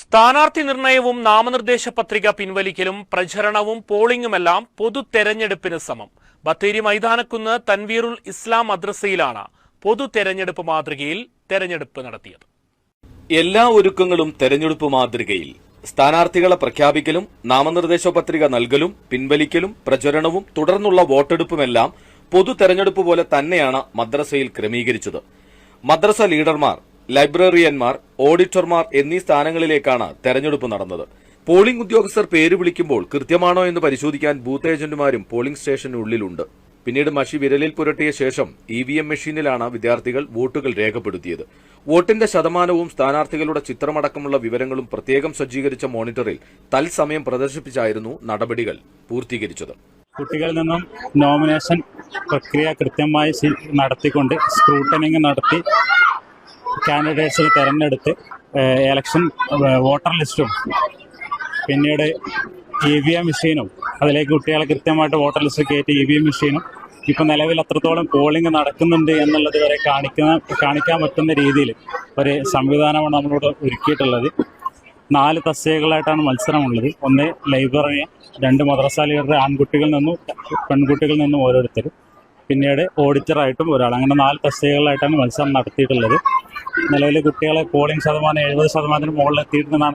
സ്ഥാനാർത്ഥി നിർണയവും നാമനിർദ്ദേശ പത്രിക പിൻവലിക്കലും പ്രചരണവും പോളിംഗുമെല്ലാം പൊതു തെരഞ്ഞെടുപ്പിന് സമം. ബത്തേരി മൈതാനക്കുന്ന് തൻവീറുൽ ഇസ്ലാം മദ്രസയിലാണ് പൊതു തെരഞ്ഞെടുപ്പ് മാതൃകയിൽ തെരഞ്ഞെടുപ്പ് നടത്തിയത്. എല്ലാ ഒരുക്കങ്ങളും തെരഞ്ഞെടുപ്പ് മാതൃകയിൽ. സ്ഥാനാർത്ഥികളെ പ്രഖ്യാപിക്കലും നാമനിർദ്ദേശ പത്രിക നൽകലും പിൻവലിക്കലും പ്രചരണവും തുടർന്നുള്ള വോട്ടെടുപ്പുമെല്ലാം പൊതു തെരഞ്ഞെടുപ്പ് പോലെ തന്നെയാണ് മദ്രസയിൽ ക്രമീകരിച്ചത്. മദ്രസ ലീഡർമാർ, ലൈബ്രറിയന്മാർ, ഓഡിറ്റർമാർ എന്നീ സ്ഥാനങ്ങളിലേക്കാണ് തെരഞ്ഞെടുപ്പ് നടന്നത്. പോളിംഗ് ഉദ്യോഗസ്ഥർ പേര് വിളിക്കുമ്പോൾ കൃത്യമാണോ എന്ന് പരിശോധിക്കാൻ ബൂത്ത് ഏജന്റുമാരും പോളിംഗ് സ്റ്റേഷനുള്ളിലുണ്ട്. പിന്നീട് മഷി വിരലിൽ പുരട്ടിയ ശേഷം EVM മെഷീനിലാണ് വിദ്യാർത്ഥികൾ വോട്ടുകൾ രേഖപ്പെടുത്തിയത്. വോട്ടിന്റെ ശതമാനവും സ്ഥാനാർത്ഥികളുടെ ചിത്രമടക്കമുള്ള വിവരങ്ങളും പ്രത്യേകം സജ്ജീകരിച്ച മോണിറ്ററിൽ തത്സമയം പ്രദർശിപ്പിച്ചായിരുന്നു നടപടികൾ പൂർത്തീകരിച്ചത്. കുട്ടികളിൽ നിന്നും നോമിനേഷൻ പ്രക്രിയ കൃത്യമായി നടത്തിക്കൊണ്ട് സ്ക്രൂട്ടനിങ് നടത്തി കാൻഡിഡേറ്റ്സിനെ തെരഞ്ഞെടുത്ത് ഇലക്ഷൻ വോട്ടർ ലിസ്റ്റും പിന്നീട് EVM മെഷീനും അതിലേക്ക് കുട്ടികളെ കൃത്യമായിട്ട് വോട്ടർ ലിസ്റ്റ് കയറ്റി EVM മെഷീനും ഇപ്പം നിലവിൽ അത്രത്തോളം പോളിംഗ് നടക്കുന്നുണ്ട് എന്നുള്ളത് വരെ കാണിക്കാൻ പറ്റുന്ന രീതിയിൽ ഒരു സംവിധാനമാണ് നമ്മളിവിടെ ഒരുക്കിയിട്ടുള്ളത്. 4 തസ്തികകളായിട്ടാണ് മത്സരമുള്ളത്. ഒന്ന് ലൈബ്രറിയൻ, 2 മദ്രസ ലീഡർ, ആൺകുട്ടികളിൽ നിന്നും പെൺകുട്ടികളിൽ നിന്നും ഓരോരുത്തർ, പിന്നീട് ഓഡിറ്ററായിട്ടും ഒരാൾ. അങ്ങനെ 4 തസ്തികകളായിട്ടാണ് മത്സരം നടത്തിയിട്ടുള്ളത്. നിലവിൽ കുട്ടികളെ പോളിംഗ് ശതമാനം 70% മുകളിലെത്തിയിട്ടുണ്ടെന്നാണ്